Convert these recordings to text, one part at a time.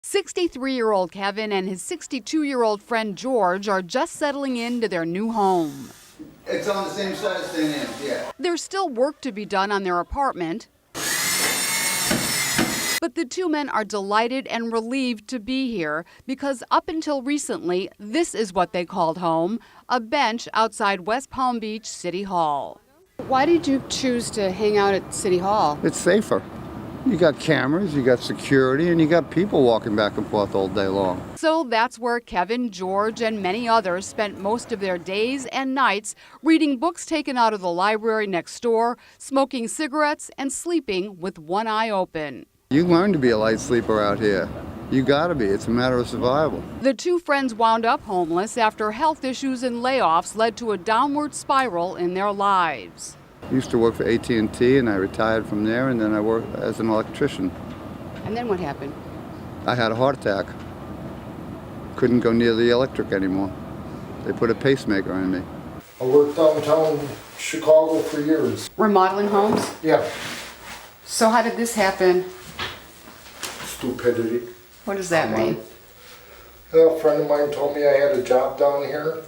63-year-old Kevin and his 62-year-old friend George are just settling into their new home. It's on the same side as St. Anne's, yeah. There's still work to be done on their apartment, but the two men are delighted and relieved to be here because up until recently, this is what they called home, a bench outside West Palm Beach City Hall. Why did you choose to hang out at City Hall? It's safer. You got cameras, you got security, and you got people walking back and forth all day long. So that's where Kevin, George, and many others spent most of their days and nights reading books taken out of the library next door, smoking cigarettes, and sleeping with one eye open. You learn to be a light sleeper out here. You gotta be. It's a matter of survival. The two friends wound up homeless after health issues and layoffs led to a downward spiral in their lives. I used to work for AT&T, and I retired from there, and then I worked as an electrician. And then what happened? I had a heart attack. Couldn't go near the electric anymore. They put a pacemaker in me. I worked downtown Chicago for years. Remodeling homes? Yeah. So how did this happen? Stupidity. What does that mean? A friend of mine told me I had a job down here,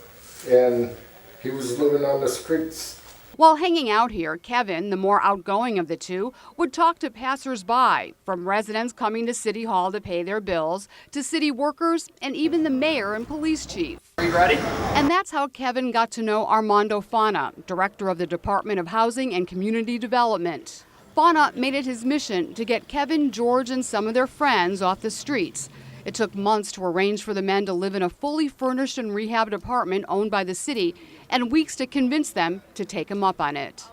and he was living on the streets. While hanging out here, Kevin, the more outgoing of the two, would talk to passers-by, from residents coming to City Hall to pay their bills, to city workers, and even the mayor and police chief. Are you ready? And that's how Kevin got to know Armando Fana, director of the Department of Housing and Community Development. Fana made it his mission to get Kevin, George, and some of their friends off the streets. It took months to arrange for the men to live in a fully furnished and rehabbed apartment owned by the city, and weeks to convince them to take him up on it.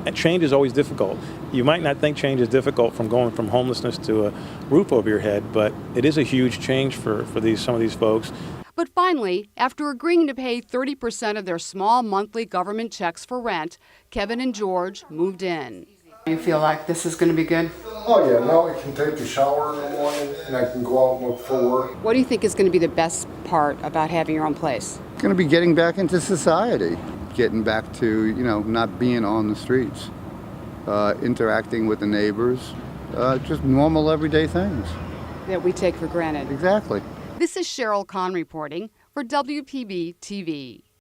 And change is always difficult. You might not think change is difficult from going from homelessness to a roof over your head, but it is a huge change for some of these folks. But finally, after agreeing to pay 30% of their small monthly government checks for rent, Kevin and George moved in. You feel like this is going to be good? Oh yeah, now I can take a shower in the morning and I can go out and look for work. What do you think is going to be the best part about having your own place? Going to be getting back into society, getting back to, not being on the streets, interacting with the neighbors, just normal everyday things. That we take for granted. Exactly. This is Sheryl Kahn reporting for WPB TV.